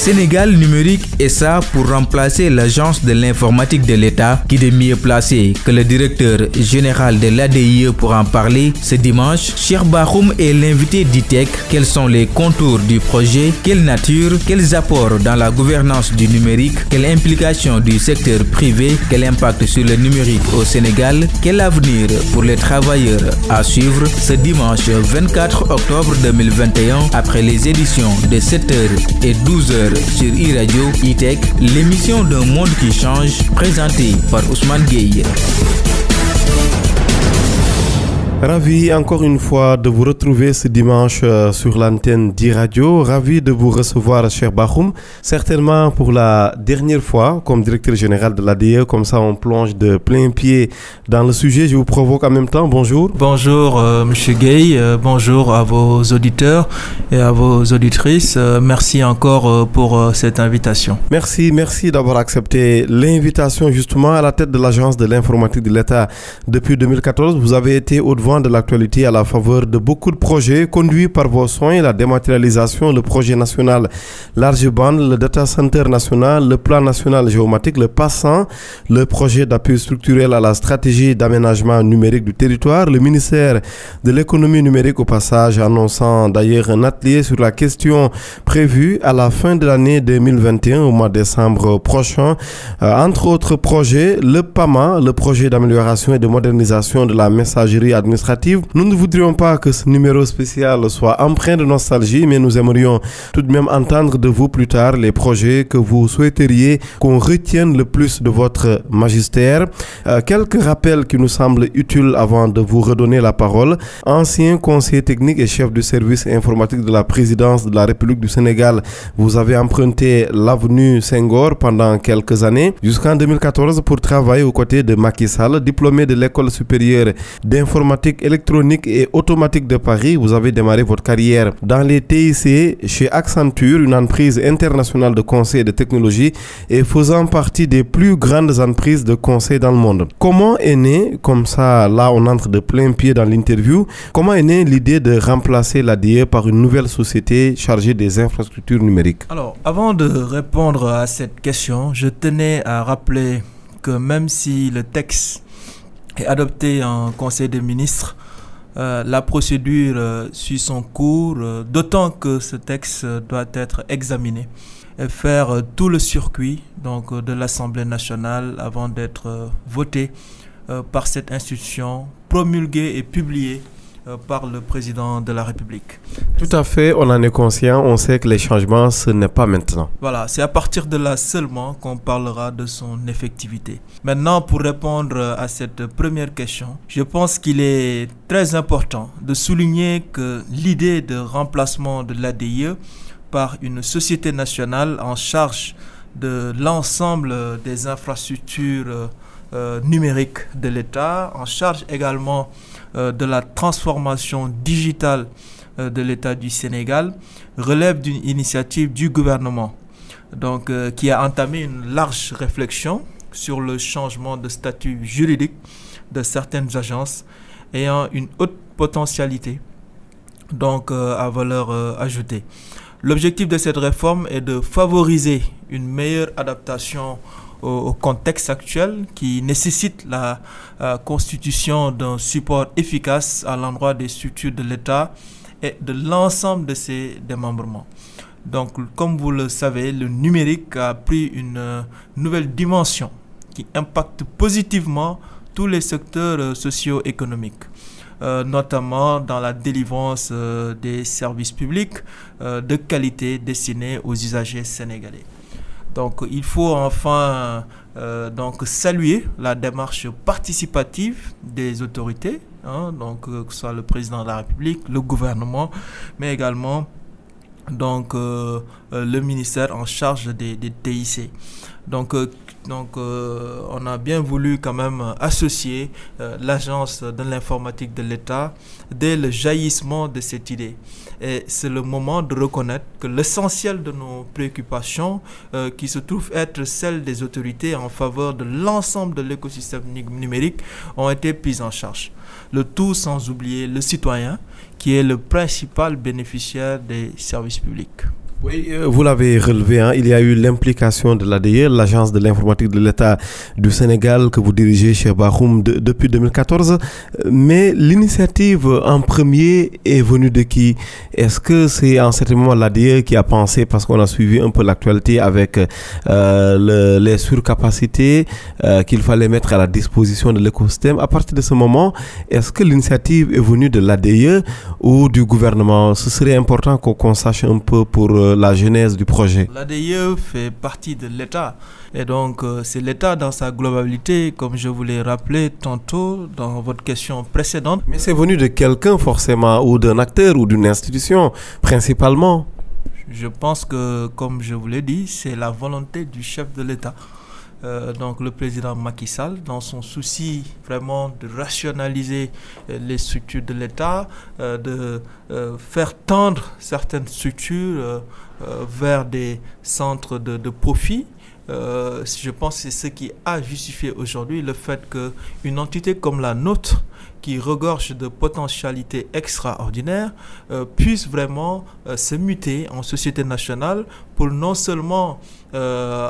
Sénégal numérique est ça pour remplacer l'agence de l'informatique de l'État qui est mieux placé que le directeur général de l'ADIE pour en parler ce dimanche. Cheikh Bakhoum est l'invité d'ITech. Quels sont les contours du projet? Quelle nature? Quels apports dans la gouvernance du numérique? Quelle implication du secteur privé? Quel impact sur le numérique au Sénégal? Quel avenir pour les travailleurs? À suivre ce dimanche 24 octobre 2021 après les éditions de 7h et 12h sur e-radio e-tech, l'émission d'un monde qui change, présentée par Ousmane Gueye. Ravi encore une fois de vous retrouver ce dimanche sur l'antenne d'e-radio. Ravi de vous recevoir, Cheikh Bakhoum. Certainement pour la dernière fois comme directeur général de l'ADIE. Comme ça, on plonge de plein pied dans le sujet. Je vous provoque en même temps. Bonjour. Bonjour, Monsieur Gueye. Bonjour à vos auditeurs et à vos auditrices. Merci encore pour cette invitation. Merci d'avoir accepté l'invitation justement à la tête de l'agence de l'informatique de l'État depuis 2014. Vous avez été au-devant de l'actualité à la faveur de beaucoup de projets conduits par vos soins, la dématérialisation, le projet national large bande, le data center national, le plan national géomatique, le passant, le projet d'appui structurel à la stratégie d'aménagement numérique du territoire, le ministère de l'économie numérique au passage annonçant d'ailleurs un atelier sur la question prévue à la fin de l'année 2021 au mois de décembre prochain. Entre autres projets, le PAMA, le projet d'amélioration et de modernisation de la messagerie administrative. Nous ne voudrions pas que ce numéro spécial soit empreint de nostalgie, mais nous aimerions tout de même entendre de vous plus tard les projets que vous souhaiteriez qu'on retienne le plus de votre magistère. Quelques rappels qui nous semblent utiles avant de vous redonner la parole. Ancien conseiller technique et chef du service informatique de la présidence de la République du Sénégal, vous avez emprunté l'avenue Senghor pendant quelques années, jusqu'en 2014 pour travailler aux côtés de Macky Sall, diplômé de l'école supérieure d'informatique électronique et automatique de Paris. Vous avez démarré votre carrière dans les TIC chez Accenture, une entreprise internationale de conseil et de technologie et faisant partie des plus grandes entreprises de conseil dans le monde. Comment est née, comme ça là on entre de plein pied dans l'interview, comment est née l'idée de remplacer l'ADIE par une nouvelle société chargée des infrastructures numériques? Alors, avant de répondre à cette question, je tenais à rappeler que même si le texte est adopté en Conseil des ministres, la procédure suit son cours, d'autant que ce texte doit être examiné et faire tout le circuit donc, de l'Assemblée nationale avant d'être voté par cette institution, promulgué et publié par le président de la République. Tout à fait, on en est conscient, on sait que les changements, ce n'est pas maintenant. Voilà, c'est à partir de là seulement qu'on parlera de son effectivité. Maintenant, pour répondre à cette première question, je pense qu'il est très important de souligner que l'idée de remplacement de l'ADIE par une société nationale en charge de l'ensemble des infrastructures numériques de l'État, en charge également de la transformation digitale de l'État du Sénégal, relève d'une initiative du gouvernement donc, qui a entamé une large réflexion sur le changement de statut juridique de certaines agences ayant une haute potentialité donc, à valeur ajoutée. L'objectif de cette réforme est de favoriser une meilleure adaptation au contexte actuel qui nécessite la constitution d'un support efficace à l'endroit des structures de l'État et de l'ensemble de ses démembrements. Donc, comme vous le savez, le numérique a pris une nouvelle dimension qui impacte positivement tous les secteurs socio-économiques, notamment dans la délivrance des services publics de qualité destinés aux usagers sénégalais. Donc, il faut enfin donc saluer la démarche participative des autorités, donc que ce soit le président de la République, le gouvernement, mais également donc le ministère en charge des TIC. Donc, on a bien voulu quand même associer l'agence de l'informatique de l'État dès le jaillissement de cette idée. Et c'est le moment de reconnaître que l'essentiel de nos préoccupations, qui se trouve être celles des autorités en faveur de l'ensemble de l'écosystème numérique, ont été prises en charge. Le tout sans oublier le citoyen, qui est le principal bénéficiaire des services publics. Oui, vous l'avez relevé, hein, il y a eu l'implication de l'ADIE, l'Agence de l'informatique de l'État du Sénégal, que vous dirigez chez Bakhoum depuis 2014. Mais l'initiative en premier est venue de qui? Est-ce que c'est en ce moment l'ADIE qui a pensé, parce qu'on a suivi un peu l'actualité avec les surcapacités qu'il fallait mettre à la disposition de l'écosystème? À partir de ce moment, est-ce que l'initiative est venue de l'ADIE ou du gouvernement? Ce serait important qu'on sache un peu pour la genèse du projet. L'ADIE fait partie de l'État et donc c'est l'État dans sa globalité, comme je vous l'ai rappelé tantôt dans votre question précédente. Mais c'est venu de quelqu'un forcément, ou d'un acteur ou d'une institution principalement. Je pense que, comme je vous l'ai dit, c'est la volonté du chef de l'État. Donc le président Macky Sall, dans son souci vraiment de rationaliser les structures de l'État, de faire tendre certaines structures vers des centres de profit. Je pense que c'est ce qui a justifié aujourd'hui le fait qu'une entité comme la nôtre, qui regorge de potentialités extraordinaires, puisse vraiment se muter en société nationale pour non seulement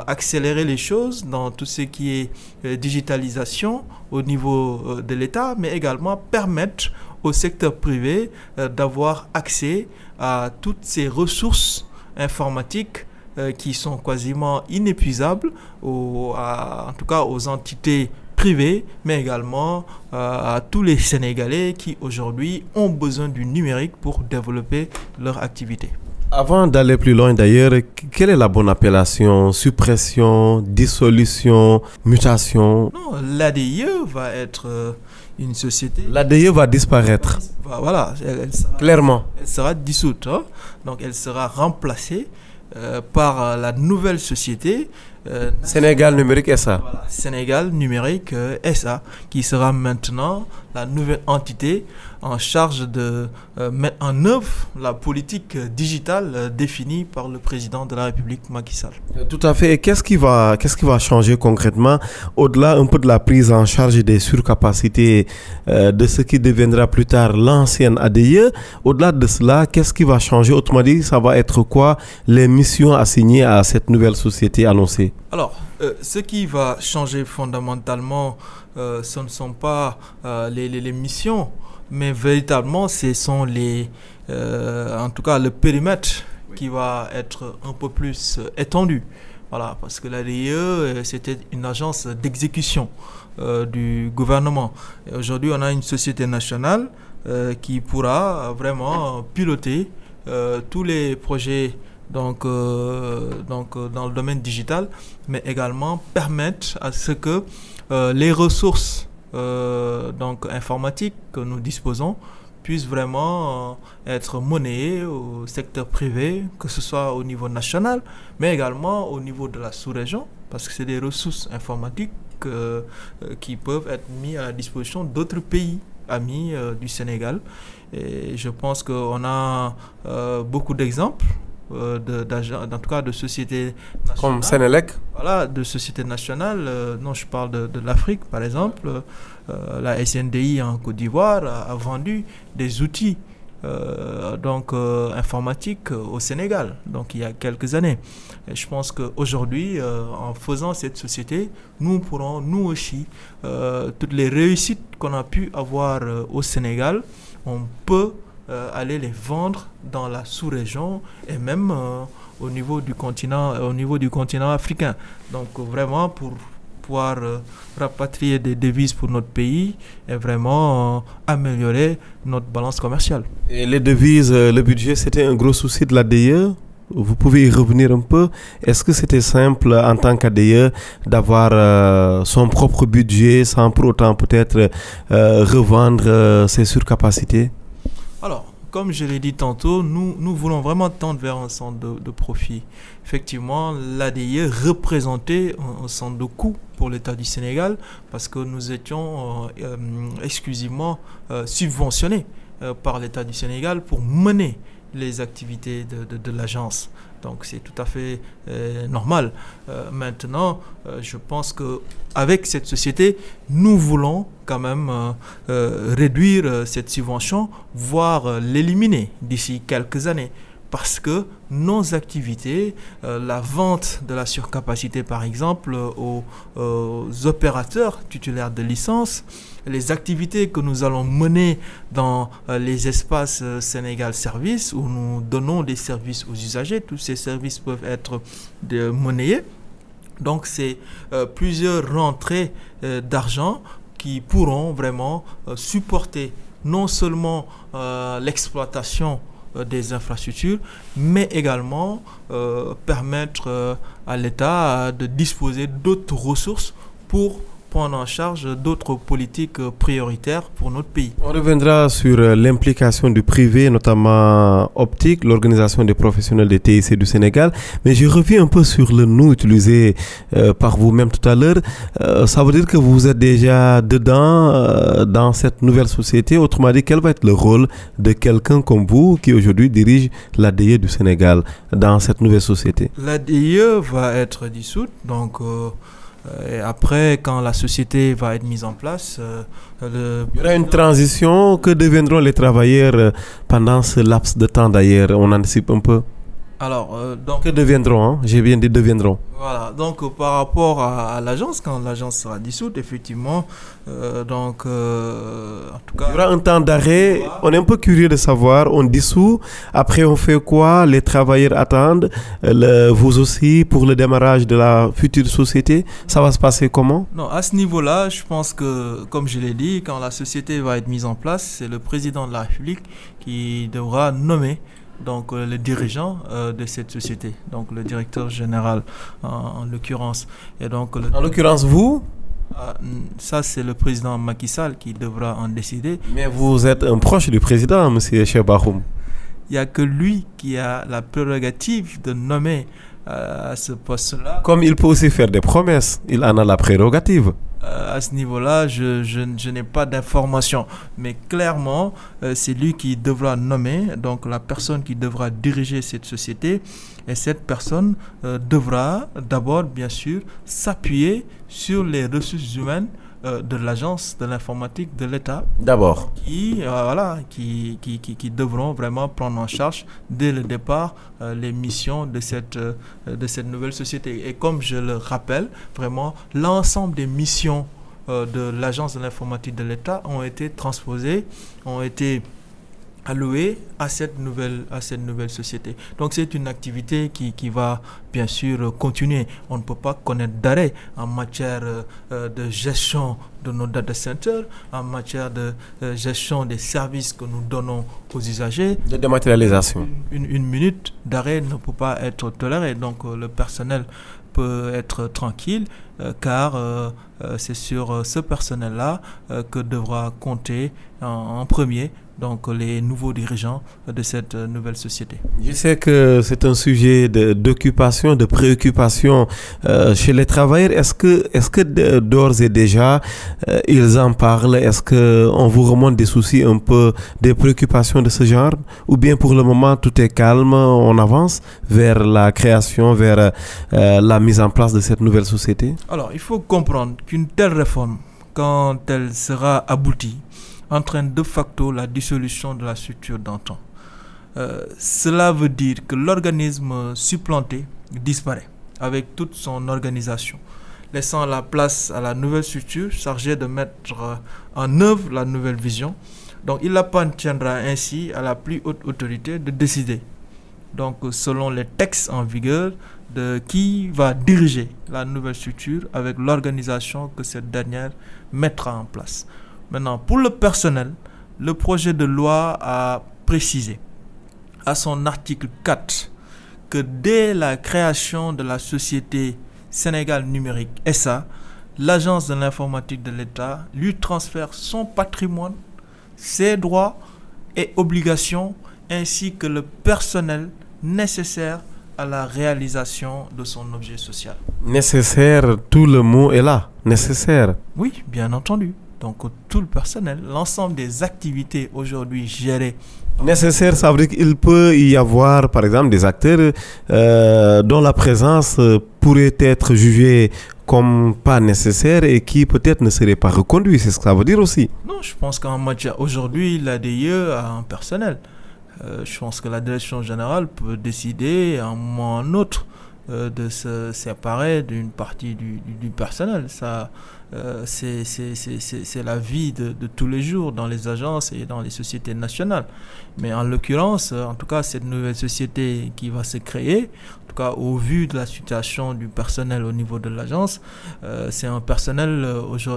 accélérer les choses dans tout ce qui est digitalisation au niveau de l'État, mais également permettre au secteur privé d'avoir accès à toutes ces ressources informatiques qui sont quasiment inépuisables, en tout cas aux entités privées, mais également à tous les Sénégalais qui aujourd'hui ont besoin du numérique pour développer leur activité. Avant d'aller plus loin d'ailleurs, quelle est la bonne appellation? Suppression, dissolution, mutation? Non, l'ADIE va être une société... L'ADIE va disparaître. Voilà, clairement. Elle sera dissoute, hein? Donc elle sera remplacée par la nouvelle société Sénégal Numérique SA. Voilà, Sénégal Numérique SA, qui sera maintenant la nouvelle entité en charge de mettre en œuvre la politique digitale définie par le président de la République, Macky Sall. Tout à fait. Et qu'est-ce qui va changer concrètement, au-delà un peu de la prise en charge des surcapacités de ce qui deviendra plus tard l'ancienne ADIE? Au-delà de cela, qu'est-ce qui va changer? Autrement dit, ça va être quoi les missions assignées à cette nouvelle société annoncée? Alors, ce qui va changer fondamentalement, ce ne sont pas les missions, mais véritablement, ce sont en tout cas, le périmètre qui va être un peu plus étendu. Voilà, parce que l'ADIE, c'était une agence d'exécution du gouvernement. Aujourd'hui, on a une société nationale qui pourra vraiment piloter tous les projets donc dans le domaine digital, mais également permettre à ce que les ressources informatiques que nous disposons puissent vraiment être monnayées au secteur privé, que ce soit au niveau national, mais également au niveau de la sous-région, parce que c'est des ressources informatiques qui peuvent être mises à la disposition d'autres pays amis du Sénégal. Et je pense qu'on a beaucoup d'exemples en tout cas de sociétés nationales. Comme Sénélec. Voilà, de sociétés nationales. Non, je parle de l'Afrique, par exemple. La SNDI en Côte d'Ivoire a vendu des outils informatiques au Sénégal, donc il y a quelques années. Et je pense qu'aujourd'hui, en faisant cette société, nous pourrons, nous aussi, toutes les réussites qu'on a pu avoir au Sénégal, on peut aller les vendre dans la sous-région et même au niveau du continent africain. Donc vraiment pour pouvoir rapatrier des devises pour notre pays et vraiment améliorer notre balance commerciale. Et les devises, le budget, c'était un gros souci de l'ADIE? Vous pouvez y revenir un peu? Est-ce que c'était simple en tant qu'ADIE d'avoir son propre budget sans pour autant peut-être revendre ses surcapacités? Alors, comme je l'ai dit tantôt, nous voulons vraiment tendre vers un centre de profit. Effectivement, l'ADIE représentait un centre de coût pour l'État du Sénégal parce que nous étions exclusivement subventionnés par l'État du Sénégal pour mener les activités de l'agence. Donc c'est tout à fait normal. Maintenant, je pense qu'avec cette société, nous voulons quand même réduire cette subvention, voire l'éliminer d'ici quelques années. parce que nos activités, la vente de la surcapacité par exemple aux opérateurs titulaires de licence, les activités que nous allons mener dans les espaces Sénégal Service où nous donnons des services aux usagers, tous ces services peuvent être monnayés. Donc c'est plusieurs rentrées d'argent qui pourront vraiment supporter non seulement l'exploitation des infrastructures, mais également permettre à l'État de disposer d'autres ressources pour prendre en charge d'autres politiques prioritaires pour notre pays. On reviendra sur l'implication du privé, notamment Optique, l'organisation des professionnels des TIC du Sénégal. Mais je reviens un peu sur le nous utilisé par vous-même tout à l'heure. Ça veut dire que vous êtes déjà dedans, dans cette nouvelle société. Autrement dit, quel va être le rôle de quelqu'un comme vous qui aujourd'hui dirige l'ADIE du Sénégal dans cette nouvelle société? L'ADIE va être dissoute, donc... et après, quand la société va être mise en place, il y aura une transition. Que deviendront les travailleurs pendant ce laps de temps d'ailleurs? On anticipe un peu. Alors, donc, que deviendront, hein? J'ai bien dit deviendront. Voilà, donc par rapport à l'agence, quand l'agence sera dissoute, effectivement, en tout cas... Il y aura un temps d'arrêt, on est un peu curieux de savoir, on dissout, après on fait quoi? Les travailleurs attendent, vous aussi, pour le démarrage de la future société, ça va se passer comment? Non, à ce niveau-là, je pense que, comme je l'ai dit, quand la société va être mise en place, c'est le président de la République qui devra nommer donc le dirigeant de cette société, donc le directeur général en l'occurrence. Et donc en l'occurrence vous? Ça c'est le président Macky Sall qui devra en décider. Mais vous êtes un proche du président, monsieur Cheikh Bakhoum. Il n'y a que lui qui a la prérogative de nommer à ce poste-là. Comme il peut aussi faire des promesses, il en a la prérogative. À ce niveau-là, je n'ai pas d'informations. Mais clairement, c'est lui qui devra nommer, donc la personne qui devra diriger cette société. Et cette personne devra d'abord, bien sûr, s'appuyer sur les ressources humaines de l'agence de l'informatique de l'État. D'abord. Qui devront vraiment prendre en charge dès le départ les missions de cette nouvelle société. Et comme je le rappelle, vraiment, l'ensemble des missions de l'agence de l'informatique de l'État ont été transposées, ont été alloué à cette nouvelle société. Donc c'est une activité qui va bien sûr continuer. On ne peut pas connaître d'arrêt en matière de gestion de nos data centers, en matière de gestion des services que nous donnons aux usagers. De dématérialisation. Une minute d'arrêt ne peut pas être tolérée. Donc le personnel peut être tranquille car c'est sur ce personnel-là que devra compter en premier donc les nouveaux dirigeants de cette nouvelle société. Je sais que c'est un sujet d'occupation, de préoccupation chez les travailleurs. Est-ce que d'ores et déjà ils en parlent? Est-ce qu'on vous remonte des soucis un peu, des préoccupations de ce genre? Ou bien pour le moment tout est calme, on avance vers la création, vers la mise en place de cette nouvelle société? Alors il faut comprendre qu'une telle réforme, quand elle sera aboutie, entraîne de facto la dissolution de la structure d'antan. Cela veut dire que l'organisme supplanté disparaît avec toute son organisation, laissant la place à la nouvelle structure chargée de mettre en œuvre la nouvelle vision. Donc il appartiendra ainsi à la plus haute autorité de décider, donc selon les textes en vigueur, de qui va diriger la nouvelle structure avec l'organisation que cette dernière mettra en place. Maintenant, pour le personnel, le projet de loi a précisé à son article 4 que dès la création de la société Sénégal Numérique SA, l'agence de l'informatique de l'État lui transfère son patrimoine, ses droits et obligations, ainsi que le personnel nécessaire à la réalisation de son objet social. Nécessaire, tout le mot est là, nécessaire. Oui, bien entendu. Donc tout le personnel, l'ensemble des activités aujourd'hui gérées. Nécessaire, ça veut dire qu'il peut y avoir par exemple des acteurs dont la présence pourrait être jugée comme pas nécessaire et qui peut-être ne seraient pas reconduits. C'est ce que ça veut dire aussi. Non, je pense qu'en matière aujourd'hui, l'ADIE a un personnel. Je pense que la direction générale peut décider à un moment ou à un autre de se séparer d'une partie du personnel. Ça, c'est la vie de tous les jours dans les agences et dans les sociétés nationales. Mais en l'occurrence, en tout cas, cette nouvelle société qui va se créer, en tout cas au vu de la situation du personnel au niveau de l'agence, c'est un personnel,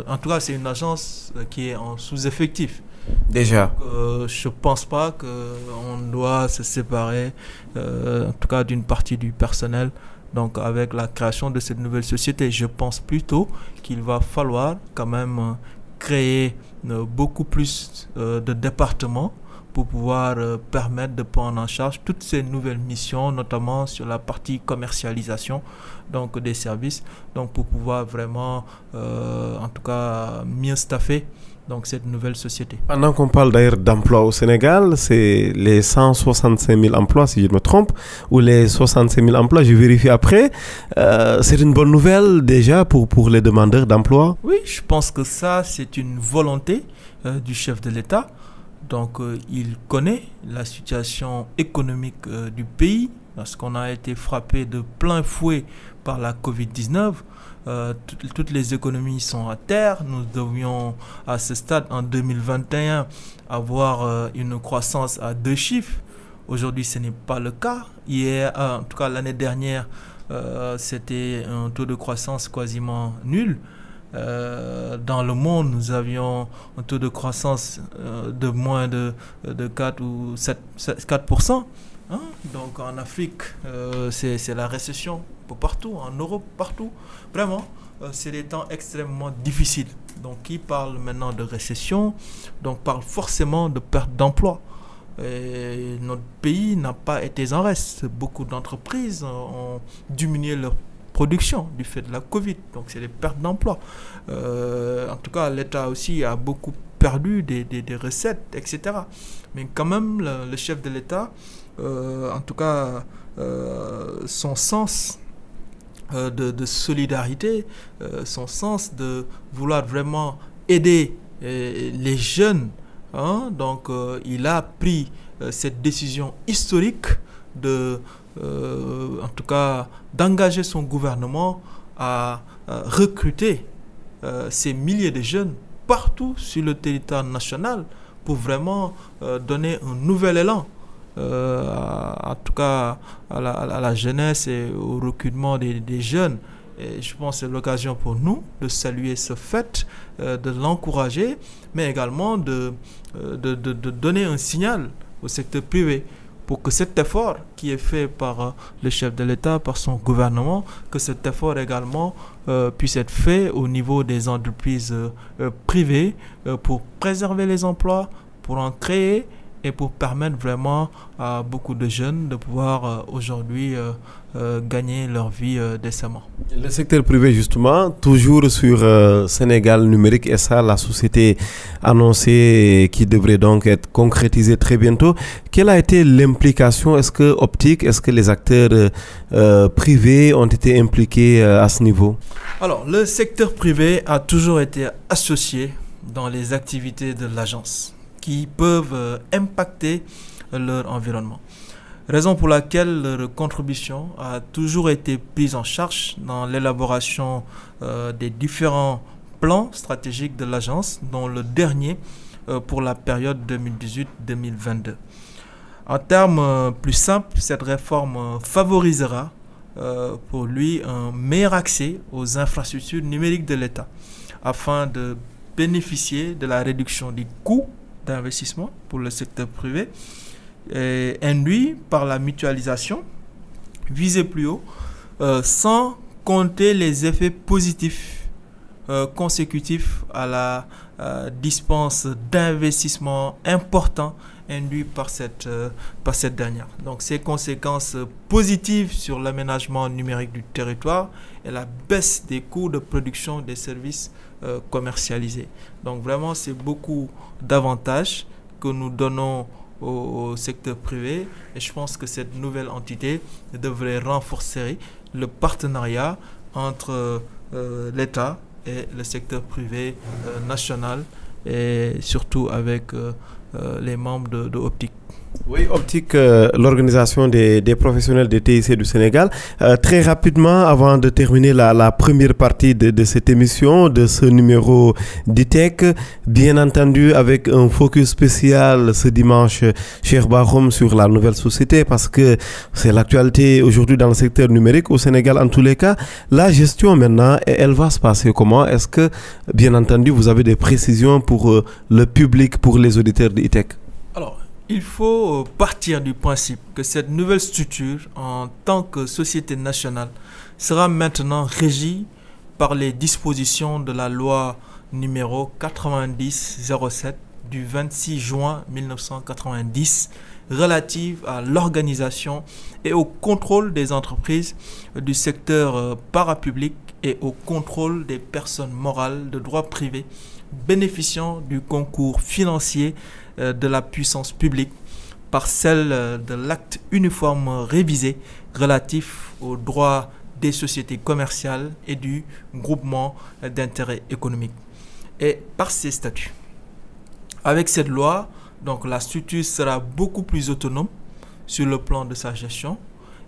en tout cas c'est une agence qui est en sous-effectif. Déjà. Donc, je ne pense pas qu'on doit se séparer, en tout cas d'une partie du personnel. Donc avec la création de cette nouvelle société, je pense plutôt qu'il va falloir quand même créer beaucoup plus de départements pour pouvoir permettre de prendre en charge toutes ces nouvelles missions, notamment sur la partie commercialisation donc des services, donc pour pouvoir vraiment en tout cas mieux staffer donc cette nouvelle société. Pendant qu'on parle d'ailleurs d'emploi au Sénégal, c'est les 165 000 emplois, si je ne me trompe, ou les 65 000 emplois, je vérifie après. C'est une bonne nouvelle déjà pour les demandeurs d'emploi? Oui, je pense que ça, c'est une volonté du chef de l'État. Donc, il connaît la situation économique du pays, parce qu'on a été frappé de plein fouet par la Covid-19. Toutes les économies sont à terre. Nous devions, à ce stade, en 2021, avoir une croissance à 2 chiffres. Aujourd'hui, ce n'est pas le cas. Hier, en tout cas l'année dernière, c'était un taux de croissance quasiment nul. Dans le monde, nous avions un taux de croissance de moins de 4 ou 4%. Hein? Donc en Afrique, c'est la récession partout, en Europe, partout. Vraiment, c'est des temps extrêmement difficiles. Donc qui parle maintenant de récession, donc parle forcément de perte d'emploi. Et notre pays n'a pas été en reste. Beaucoup d'entreprises ont diminué leur production du fait de la Covid. Donc c'est des pertes d'emploi. En tout cas, l'État aussi a beaucoup perdu des recettes, etc. Mais quand même, le chef de l'État, en tout cas, son sens de solidarité, son sens de vouloir vraiment aider les jeunes, hein, donc il a pris cette décision historique en tout cas, d'engager son gouvernement à recruter ces milliers de jeunes partout sur le territoire national pour vraiment donner un nouvel élan, en tout cas à la jeunesse et au recrutement des jeunes. Et je pense que c'est l'occasion pour nous de saluer ce fait, de l'encourager, mais également de donner un signal au secteur privé pour que cet effort qui est fait par le chef de l'État, par son gouvernement, que cet effort également puisse être fait au niveau des entreprises privées pour préserver les emplois, pour en créer et pour permettre vraiment à beaucoup de jeunes de pouvoir aujourd'hui gagner leur vie décemment. Le secteur privé justement, toujours sur Sénégal Numérique SA, la société annoncée qui devrait donc être concrétisée très bientôt. Quelle a été l'implication? Est-ce que les acteurs privés ont été impliqués à ce niveau? Alors, le secteur privé a toujours été associé dans les activités de l'agence qui peuvent impacter leur environnement. Raison pour laquelle leur contribution a toujours été prise en charge dans l'élaboration des différents plans stratégiques de l'agence, dont le dernier pour la période 2018-2022. En termes plus simples, cette réforme favorisera pour lui un meilleur accès aux infrastructures numériques de l'État afin de bénéficier de la réduction des coûts d'investissement pour le secteur privé induit par la mutualisation visée plus haut, sans compter les effets positifs consécutifs à la dispense d'investissement important induit par cette dernière. Donc ces conséquences positives sur l'aménagement numérique du territoire et la baisse des coûts de production des services commercialisés. Donc vraiment, c'est beaucoup d'avantages que nous donnons au secteur privé et je pense que cette nouvelle entité devrait renforcer le partenariat entre l'État et le secteur privé national et surtout avec les membres de Optic. Oui, Optic, l'organisation des professionnels de TIC du Sénégal. Très rapidement, avant de terminer la première partie de cette émission, de ce numéro d'ITEC, bien entendu avec un focus spécial ce dimanche, Cheikh Bakhoum, sur la nouvelle société, parce que c'est l'actualité aujourd'hui dans le secteur numérique au Sénégal en tous les cas. La gestion maintenant, elle va se passer comment? Est-ce que, bien entendu, vous avez des précisions pour le public, pour les auditeurs d'ITEC? Alors, il faut partir du principe que cette nouvelle structure, en tant que société nationale, sera maintenant régie par les dispositions de la loi numéro 90-07 du 26 juin 1990 relative à l'organisation et au contrôle des entreprises du secteur parapublic et au contrôle des personnes morales de droit privé bénéficiant du concours financier de la puissance publique par celle de l'acte uniforme révisé relatif aux droits des sociétés commerciales et du groupement d'intérêt économique et par ses statuts. Avec cette loi, donc, la structure sera beaucoup plus autonome sur le plan de sa gestion.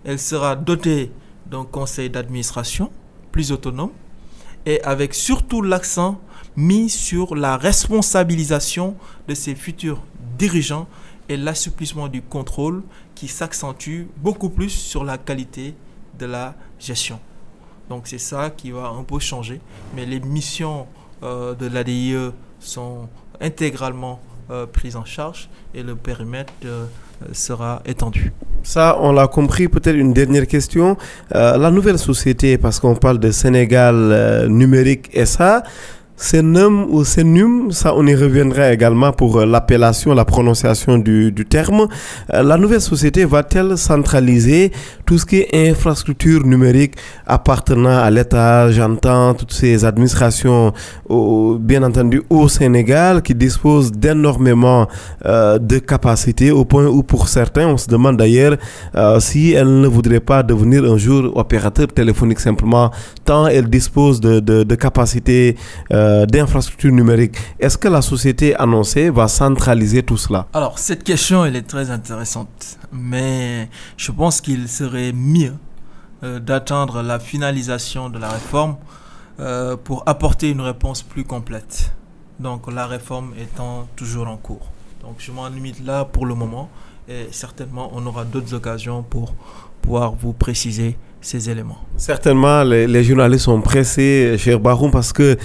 Elle sera dotée d'un conseil d'administration plus autonome et avec surtout l'accent mis sur la responsabilisation de ses futurs dirigeants et l'assouplissement du contrôle qui s'accentue beaucoup plus sur la qualité de la gestion. Donc c'est ça qui va un peu changer, mais les missions de l'ADIE sont intégralement prises en charge et le périmètre sera étendu. Ça, on l'a compris. Peut-être une dernière question. La nouvelle société, parce qu'on parle de Sénégal numérique SA, Senum ou Senum, ça on y reviendra également pour l'appellation, la prononciation du terme. La nouvelle société va-t-elle centraliser tout ce qui est infrastructure numérique appartenant à l'État? J'entends toutes ces administrations, bien entendu au Sénégal, qui disposent d'énormément de capacités, au point où pour certains, on se demande d'ailleurs si elles ne voudraient pas devenir un jour opérateur téléphonique simplement, tant elles disposent de capacités d'infrastructures numériques. Est-ce que la société annoncée va centraliser tout cela? Alors, cette question, elle est très intéressante, mais je pense qu'il serait mieux d'attendre la finalisation de la réforme pour apporter une réponse plus complète. Donc, la réforme étant toujours en cours. Donc, je m'en limite là pour le moment et certainement, on aura d'autres occasions pour pouvoir vous préciser ces éléments. Certainement, les journalistes sont pressés, cher Bakhoum, parce que,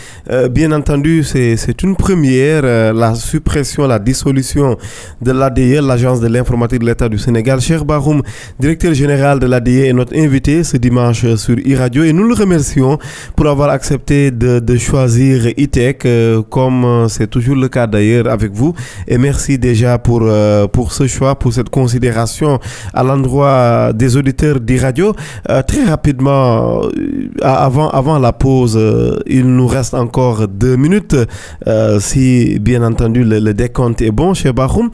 bien entendu, c'est une première, la suppression, la dissolution de l'ADIE, l'Agence de l'informatique de l'État du Sénégal. Cher Bakhoum, directeur général de l'ADIE, est notre invité ce dimanche sur iRadio et nous le remercions pour avoir accepté de choisir ITEC, comme c'est toujours le cas d'ailleurs avec vous. Et merci déjà pour ce choix, pour cette considération à l'endroit des auditeurs d'iRadio. Très rapidement, avant la pause, il nous reste encore 2 minutes. Si bien entendu le décompte est bon, chez Bakhoum,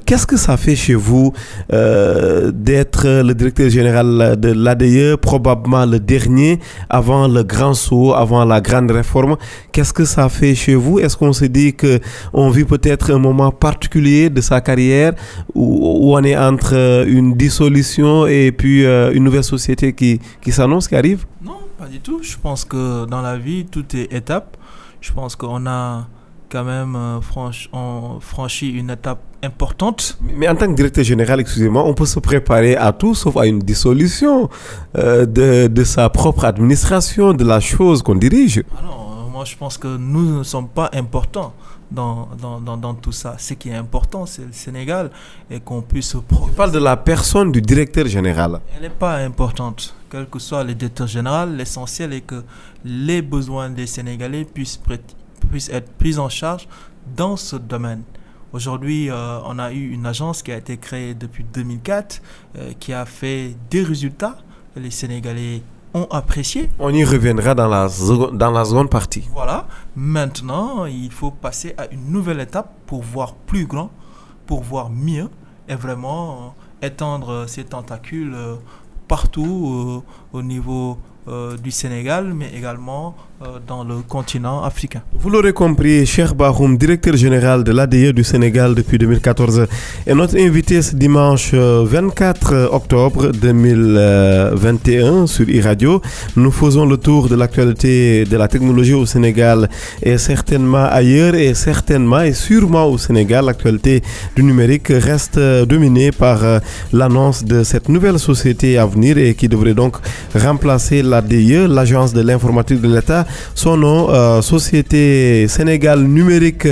qu'est-ce que ça fait chez vous d'être le directeur général de l'ADIE, probablement le dernier avant le grand saut, avant la grande réforme? Qu'est-ce que ça fait chez vous? Est-ce qu'on se dit qu'on vit peut-être un moment particulier de sa carrière où on est entre une dissolution et puis une nouvelle société qui s'annonce, qui arrive? Non, pas du tout. Je pense que dans la vie, tout est étape. Je pense qu'on a quand même franchi une étape importante. Mais en tant que directeur général, excusez-moi, on peut se préparer à tout sauf à une dissolution de sa propre administration, de la chose qu'on dirige. Alors, moi, je pense que nous ne sommes pas importants dans tout ça. Ce qui est important, c'est le Sénégal et qu'on puisse... On parle de la personne du directeur général. Elle n'est pas importante. Quel que soit le directeur général, l'essentiel est que les besoins des Sénégalais puissent être pris en charge dans ce domaine. Aujourd'hui, on a eu une agence qui a été créée depuis 2004, qui a fait des résultats que les Sénégalais ont apprécié. On y reviendra dans la seconde partie. Voilà. Maintenant, il faut passer à une nouvelle étape pour voir plus grand, pour voir mieux et vraiment étendre ses tentacules partout au niveau du Sénégal, mais également dans le continent africain. Vous l'aurez compris, Cheikh Bakhoum, directeur général de l'ADIE du Sénégal depuis 2014, est notre invité ce dimanche 24 octobre 2021 sur iRadio. Nous faisons le tour de l'actualité de la technologie au Sénégal et certainement ailleurs et certainement et sûrement au Sénégal. L'actualité du numérique reste dominée par l'annonce de cette nouvelle société à venir et qui devrait donc remplacer l'ADIE, l'Agence de l'informatique de l'État. Son nom, Société Sénégal Numérique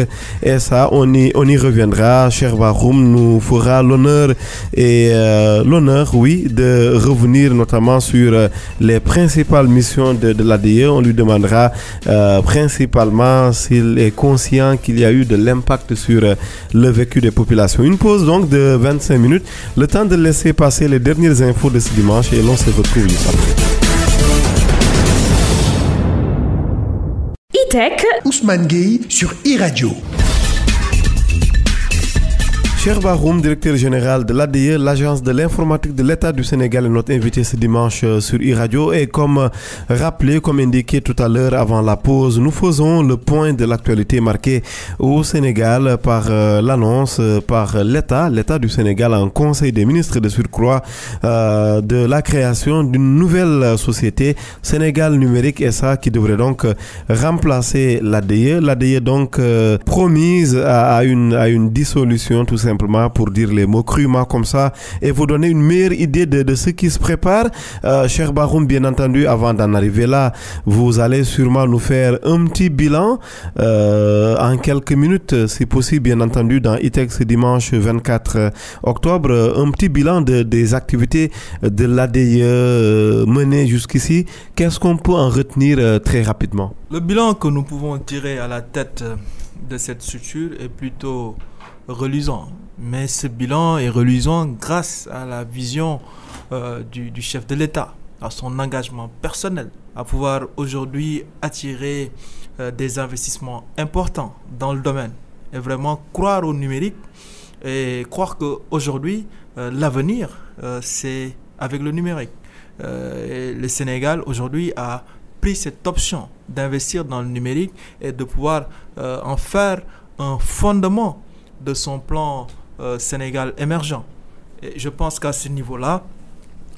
SA. On y reviendra. Cheikh Bakhoum nous fera l'honneur de revenir notamment sur les principales missions de l'ADIE. On lui demandera principalement s'il est conscient qu'il y a eu de l'impact sur le vécu des populations. Une pause donc de 25 minutes, le temps de laisser passer les dernières infos de ce dimanche et l'on se retrouve juste après. E-Tech, Ousmane Gueye sur iRadio. Cheikh Bakhoum, directeur général de l'ADIE, l'Agence de l'informatique de l'État du Sénégal, est notre invité ce dimanche sur iRadio. Et comme rappelé, comme indiqué tout à l'heure avant la pause, nous faisons le point de l'actualité marquée au Sénégal par l'annonce par l'État du Sénégal en Conseil des ministres de surcroît de la création d'une nouvelle société, Sénégal Numérique SA, qui devrait donc remplacer l'ADIE. L'ADIE donc promise à une dissolution tout simplement, pour dire les mots crûment comme ça et vous donner une meilleure idée de ce qui se prépare. Cheikh Bakhoum, bien entendu, avant d'en arriver là, vous allez sûrement nous faire un petit bilan en quelques minutes, si possible, bien entendu, dans E-Tech ce dimanche 24 octobre, un petit bilan des activités de l'ADIE menées jusqu'ici. Qu'est-ce qu'on peut en retenir très rapidement? Le bilan que nous pouvons tirer à la tête de cette structure est plutôt reluisant. Mais ce bilan est reluisant grâce à la vision du chef de l'État, à son engagement personnel, à pouvoir aujourd'hui attirer des investissements importants dans le domaine et vraiment croire au numérique et croire qu'aujourd'hui, l'avenir, c'est avec le numérique. Et le Sénégal, aujourd'hui, a pris cette option d'investir dans le numérique et de pouvoir en faire un fondement de son plan Sénégal émergent. Et je pense qu'à ce niveau-là,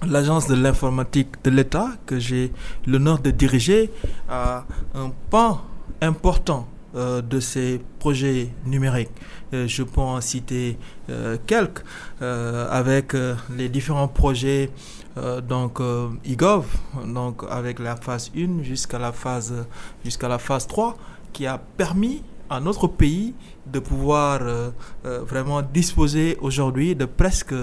l'Agence de l'informatique de l'État, que j'ai l'honneur de diriger, a un pan important de ces projets numériques. Je peux en citer quelques avec les différents projets e-Gov, donc avec la phase 1 jusqu'à la phase 3, qui a permis à notre pays de pouvoir vraiment disposer aujourd'hui de presque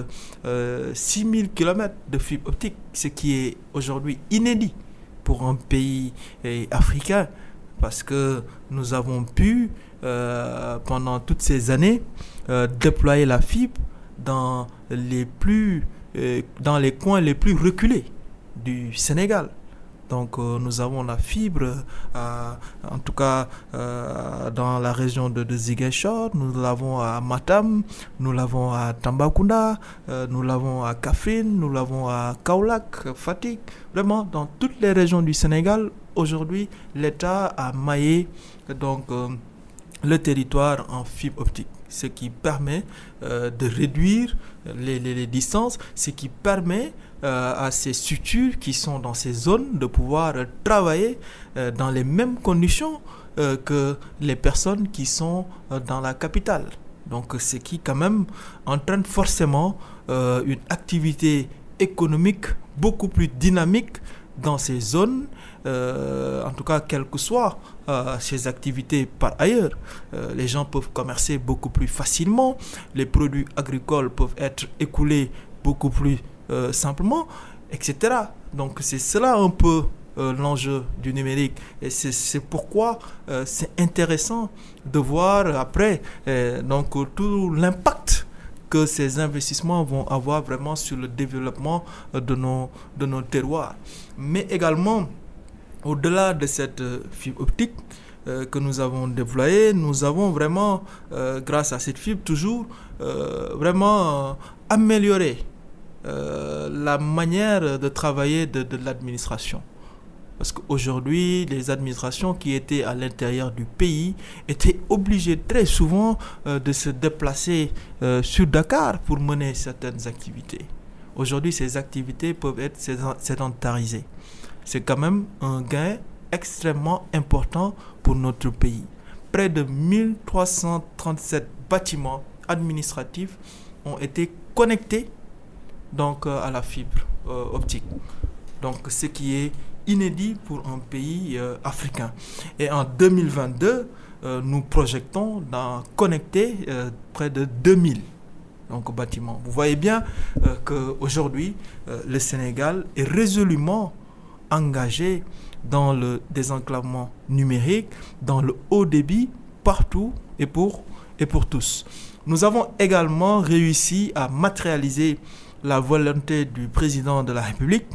6000 km de fibre optique, ce qui est aujourd'hui inédit pour un pays africain, parce que nous avons pu, pendant toutes ces années, déployer la fibre dans les coins les plus reculés du Sénégal. Donc nous avons la fibre, en tout cas dans la région de Ziguinchor, nous l'avons à Matam, nous l'avons à Tambacounda, nous l'avons à Kaffrine, nous l'avons à Kaolack, Fatick. Vraiment, dans toutes les régions du Sénégal, aujourd'hui, l'État a maillé donc, le territoire en fibre optique, ce qui permet de réduire les distances, ce qui permet à ces structures qui sont dans ces zones de pouvoir travailler dans les mêmes conditions que les personnes qui sont dans la capitale. Donc ce qui quand même entraîne forcément une activité économique beaucoup plus dynamique dans ces zones, en tout cas quelles que soient ces activités par ailleurs. Les gens peuvent commercer beaucoup plus facilement, les produits agricoles peuvent être écoulés beaucoup plus simplement, etc. Donc c'est cela un peu l'enjeu du numérique, et c'est pourquoi c'est intéressant de voir après donc tout l'impact que ces investissements vont avoir vraiment sur le développement de nos terroirs. Mais également, au-delà de cette fibre optique que nous avons déployée, nous avons vraiment, grâce à cette fibre, toujours vraiment amélioré la manière de travailler de l'administration. Parce qu'aujourd'hui, les administrations qui étaient à l'intérieur du pays étaient obligées très souvent de se déplacer sur Dakar pour mener certaines activités. Aujourd'hui, ces activités peuvent être sédentarisées. C'est quand même un gain extrêmement important pour notre pays. Près de 1337 bâtiments administratifs ont été connectés donc, à la fibre optique. Donc, ce qui est inédit pour un pays africain. Et en 2022, nous projetons d'en connecter près de 2000 donc, bâtiments. Vous voyez bien qu'aujourd'hui, le Sénégal est résolument engagé dans le désenclavement numérique, dans le haut débit, partout et pour tous. Nous avons également réussi à matérialiser la volonté du président de la République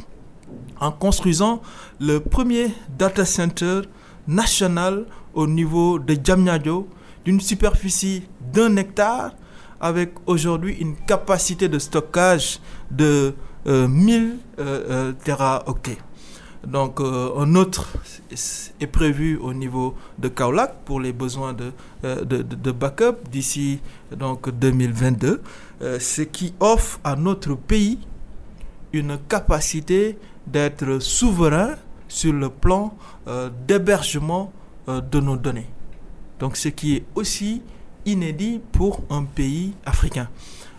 en construisant le premier data center national au niveau de Diamniadio d'une superficie d'1 hectare avec aujourd'hui une capacité de stockage de 1000 teraoctets. Donc un autre est prévu au niveau de Kaolack pour les besoins de backup d'ici donc 2022, ce qui offre à notre pays une capacité d'être souverain sur le plan d'hébergement de nos données. Donc ce qui est aussi inédit pour un pays africain.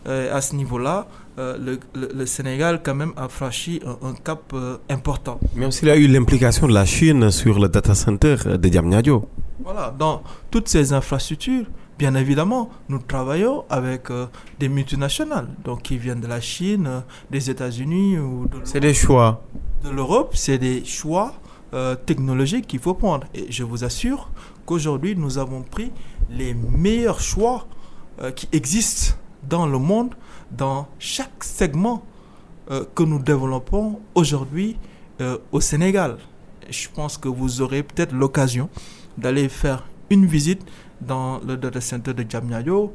À ce niveau-là, le Sénégal quand même a franchi un cap important. Même s'il y a eu l'implication de la Chine sur le data center de Diamniadio. Voilà, dans toutes ces infrastructures, bien évidemment, nous travaillons avec des multinationales, donc qui viennent de la Chine, des États-Unis ou de l'Europe. C'est des choix. De l'Europe, c'est des choix technologiques qu'il faut prendre. Et je vous assure qu'aujourd'hui, nous avons pris les meilleurs choix qui existent dans le monde, dans chaque segment que nous développons aujourd'hui au Sénégal. Et je pense que vous aurez peut-être l'occasion d'aller faire une visite dans le data center de Diamniadio.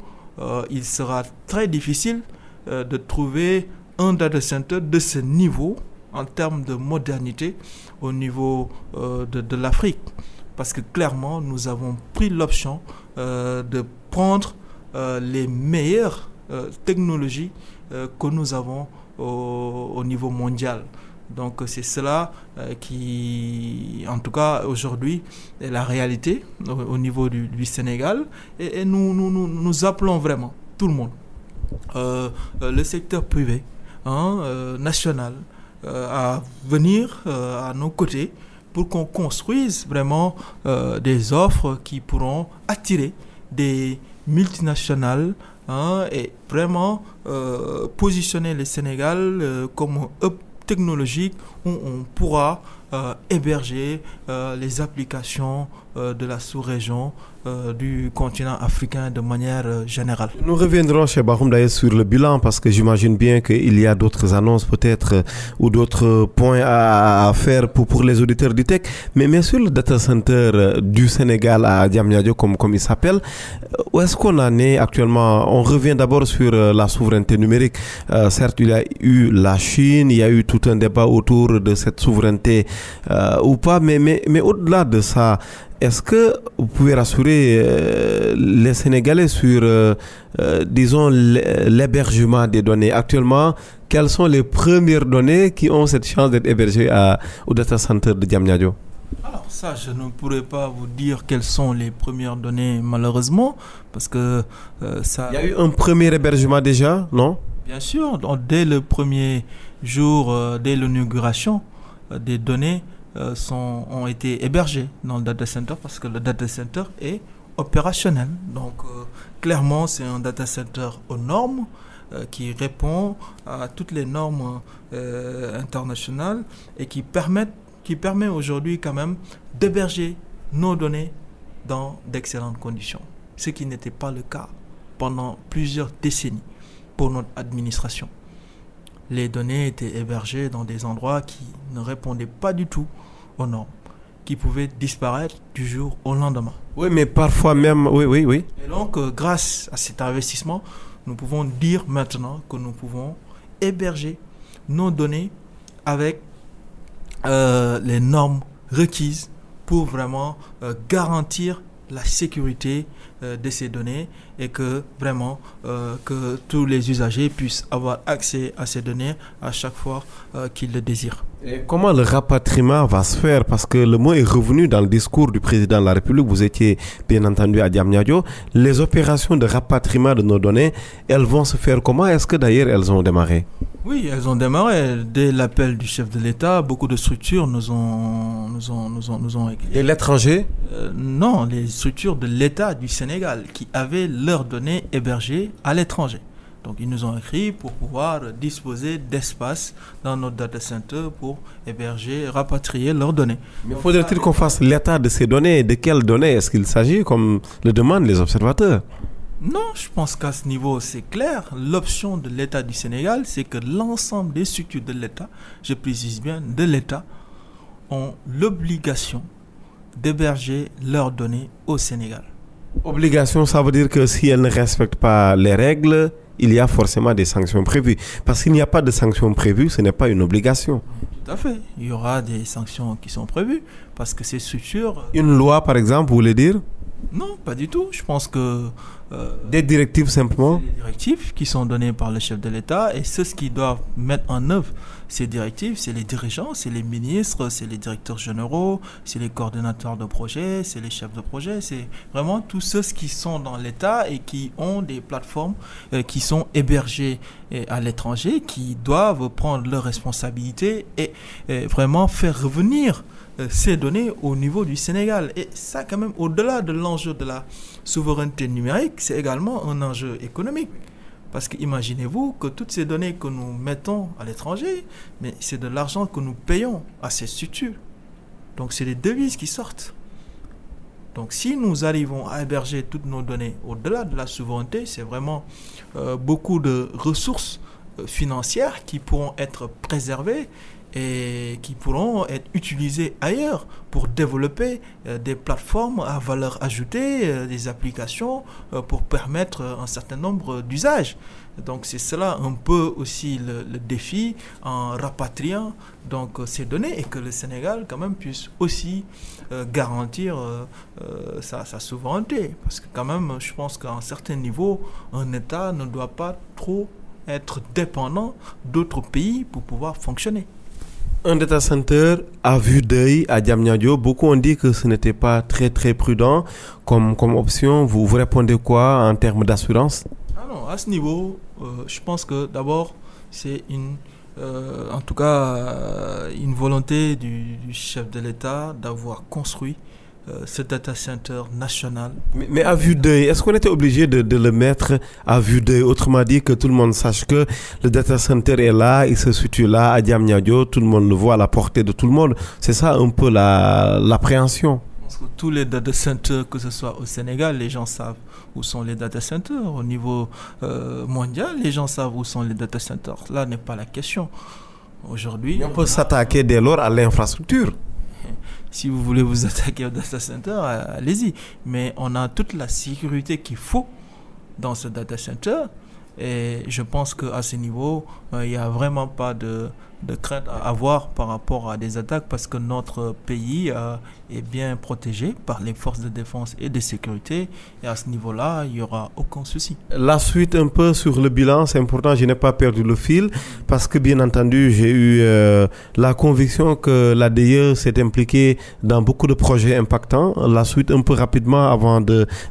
Il sera très difficile de trouver un data center de ce niveau en termes de modernité au niveau de l'Afrique. Parce que clairement, nous avons pris l'option de prendre les meilleures technologies que nous avons au niveau mondial. Donc c'est cela qui, en tout cas aujourd'hui, est la réalité au niveau du Sénégal. Et nous appelons vraiment tout le monde, le secteur privé, national, à venir à nos côtés pour qu'on construise vraiment des offres qui pourront attirer des multinationales et vraiment positionner le Sénégal comme un hub technologique où on pourra héberger les applications de la sous-région du continent africain de manière générale. Nous reviendrons chez Bakhoum d'ailleurs sur le bilan parce que j'imagine bien qu'il y a d'autres annonces peut-être ou d'autres points à faire pour les auditeurs du TEC. Mais sur le data center du Sénégal à Diamniadio comme il s'appelle, où est-ce qu'on en est actuellement? On revient d'abord sur la souveraineté numérique. Certes, il y a eu la Chine, il y a eu tout un débat autour de cette souveraineté ou pas, mais au-delà de ça, est-ce que vous pouvez rassurer les Sénégalais sur, disons, l'hébergement des données? Actuellement, quelles sont les premières données qui ont cette chance d'être hébergées au data center de Diamniadio? Alors ça, je ne pourrais pas vous dire quelles sont les premières données, malheureusement, parce que ça... Il y a eu un premier hébergement déjà, non? Bien sûr, dès le premier jour, dès l'inauguration, des données ont été hébergés dans le data center parce que le data center est opérationnel. Donc clairement, c'est un data center aux normes qui répond à toutes les normes internationales et qui permet aujourd'hui quand même d'héberger nos données dans d'excellentes conditions. Ce qui n'était pas le cas pendant plusieurs décennies pour notre administration. Les données étaient hébergées dans des endroits qui ne répondaient pas du tout aux normes, qui pouvaient disparaître du jour au lendemain. Oui, mais parfois même, oui. Et donc, grâce à cet investissement, nous pouvons dire maintenant que nous pouvons héberger nos données avec les normes requises pour vraiment garantir la sécurité de ces données et que vraiment que tous les usagers puissent avoir accès à ces données à chaque fois qu'ils le désirent. Et comment le rapatriement va se faire? Parce que le mot est revenu dans le discours du président de la République. Vous étiez bien entendu à Diamniadio. Les opérations de rapatriement de nos données, elles vont se faire comment? Est-ce que d'ailleurs elles ont démarré? Oui, elles ont démarré. Dès l'appel du chef de l'État, beaucoup de structures nous ont écrit. Et l'étranger? Non, les structures de l'État du Sénégal qui avaient leurs données hébergées à l'étranger. Donc ils nous ont écrit pour pouvoir disposer d'espace dans notre data center pour héberger, rapatrier leurs données. Mais faudrait-il qu'on fasse l'état de ces données? De quelles données est-ce qu'il s'agit, comme le demandent les observateurs? Non, je pense qu'à ce niveau, c'est clair. L'option de l'État du Sénégal, c'est que l'ensemble des structures de l'État, je précise bien de l'État, ont l'obligation d'héberger leurs données au Sénégal. Obligation, ça veut dire que si elles ne respectent pas les règles, il y a forcément des sanctions prévues. Parce qu'il n'y a pas de sanctions prévues, ce n'est pas une obligation. Tout à fait. Il y aura des sanctions qui sont prévues parce que ces structures... Une loi, par exemple, vous voulez dire? Non, pas du tout. Je pense que... des directives simplement? Des directives qui sont données par le chef de l'État et ceux qui doivent mettre en œuvre ces directives, c'est les dirigeants, c'est les ministres, c'est les directeurs généraux, c'est les coordonnateurs de projets, c'est les chefs de projet, c'est vraiment tous ceux qui sont dans l'État et qui ont des plateformes qui sont hébergées à l'étranger, qui doivent prendre leurs responsabilités et vraiment faire revenir ces données au niveau du Sénégal. Et ça, quand même, au-delà de l'enjeu de la souveraineté numérique, c'est également un enjeu économique. Parce que imaginez-vous que toutes ces données que nous mettons à l'étranger, mais c'est de l'argent que nous payons à ces structures. Donc c'est des devises qui sortent. Donc si nous arrivons à héberger toutes nos données au-delà de la souveraineté, c'est vraiment beaucoup de ressources financières qui pourront être préservées et qui pourront être utilisées ailleurs pour développer des plateformes à valeur ajoutée, des applications pour permettre un certain nombre d'usages. Donc c'est cela un peu aussi le défi en rapatriant donc ces données et que le Sénégal quand même puisse aussi garantir sa souveraineté. Parce que quand même, je pense qu'à un certain niveau, un État ne doit pas trop être dépendant d'autres pays pour pouvoir fonctionner. Un data center à vue d'œil à Diamniadio, beaucoup ont dit que ce n'était pas très prudent comme option. Vous répondez quoi en termes d'assurance? Ah non, à ce niveau, je pense que d'abord, c'est en tout cas une volonté du chef de l'État d'avoir construit ce data center national. Mais à vue d'œil, est-ce qu'on était obligé de le mettre à vue d'œil? Autrement dit, que tout le monde sache que le data center est là, il se situe là, à Diamniadio, tout le monde le voit à la portée de tout le monde. C'est ça un peu l'appréhension. Parce que tous les data centers, que ce soit au Sénégal, les gens savent où sont les data centers. Au niveau mondial, les gens savent où sont les data centers. Là n'est pas la question. Aujourd'hui, on peut s'attaquer dès lors à l'infrastructure. Si vous voulez vous attaquer au data center, allez-y. Mais on a toute la sécurité qu'il faut dans ce data center. Et je pense qu'à ce niveau, il n'y a vraiment pas de crainte à avoir par rapport à des attaques parce que notre pays est bien protégé par les forces de défense et de sécurité. Et à ce niveau-là, il n'y aura aucun souci. La suite un peu sur le bilan, c'est important, je n'ai pas perdu le fil parce que bien entendu, j'ai eu la conviction que l'ADIE s'est impliquée dans beaucoup de projets impactants. La suite un peu rapidement avant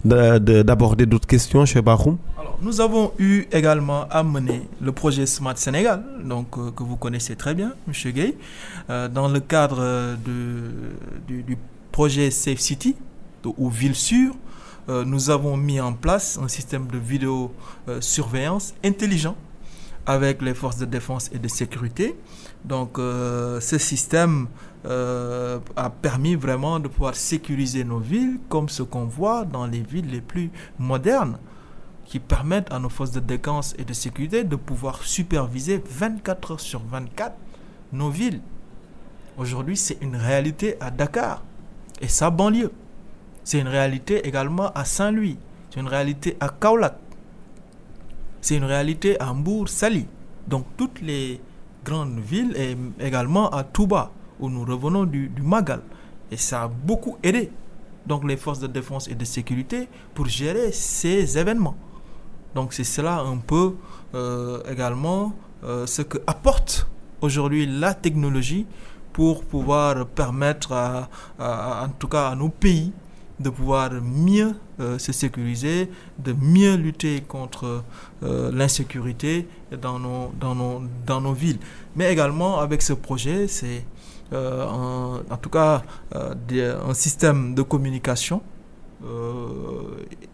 d'aborder d'autres questions chez Bakhoum. Alors, nous avons eu également à mener le projet Smart Sénégal, donc, que vous connaissez très bien, M. Gueye, dans le cadre du projet Safe City ou Ville Sûre. Nous avons mis en place un système de vidéosurveillance intelligent avec les forces de défense et de sécurité. Donc, ce système a permis vraiment de pouvoir sécuriser nos villes comme ce qu'on voit dans les villes les plus modernes, qui permettent à nos forces de défense et de sécurité de pouvoir superviser 24 heures sur 24 nos villes. Aujourd'hui, c'est une réalité à Dakar et sa banlieue. C'est une réalité également à Saint-Louis. C'est une réalité à Kaolack. C'est une réalité à Mbour-Sali. Donc, toutes les grandes villes et également à Touba, où nous revenons du Magal. Et ça a beaucoup aidé donc les forces de défense et de sécurité pour gérer ces événements. Donc c'est cela un peu également ce que apporte aujourd'hui la technologie pour pouvoir permettre en tout cas à nos pays de pouvoir mieux se sécuriser, de mieux lutter contre l'insécurité dans nos villes. Mais également avec ce projet, c'est en tout cas un système de communication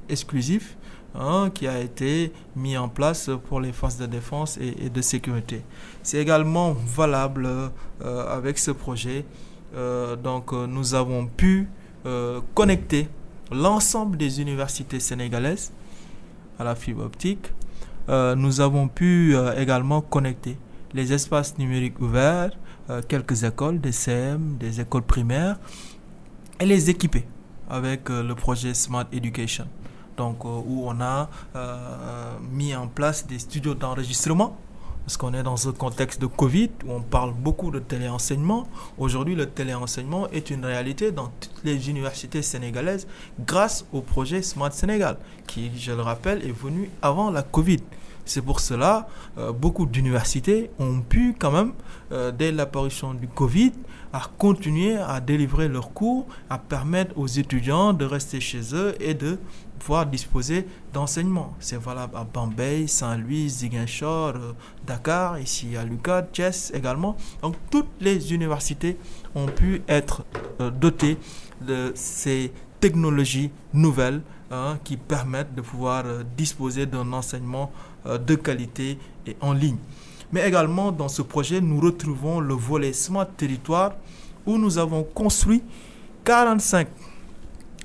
exclusif qui a été mis en place pour les forces de défense et de sécurité. C'est également valable avec ce projet. Donc nous avons pu connecter l'ensemble des universités sénégalaises à la fibre optique. Nous avons pu également connecter les espaces numériques ouverts, quelques écoles, des CM, des écoles primaires, et les équiper avec le projet Smart Education. Donc, où on a mis en place des studios d'enregistrement, parce qu'on est dans un contexte de Covid où on parle beaucoup de téléenseignement. Aujourd'hui, le téléenseignement est une réalité dans toutes les universités sénégalaises grâce au projet Smart Sénégal, qui, je le rappelle, est venu avant la Covid. C'est pour cela beaucoup d'universités ont pu quand même, dès l'apparition du Covid, à continuer à délivrer leurs cours, à permettre aux étudiants de rester chez eux et de pouvoir disposer d'enseignement. C'est valable à Bambey, Saint-Louis, Ziguinchor, Dakar, ici à l'UQAD, Thiès également. Donc toutes les universités ont pu être dotées de ces technologies nouvelles qui permettent de pouvoir disposer d'un enseignement de qualité et en ligne. Mais également dans ce projet, nous retrouvons le volet Smart Territoire où nous avons construit 45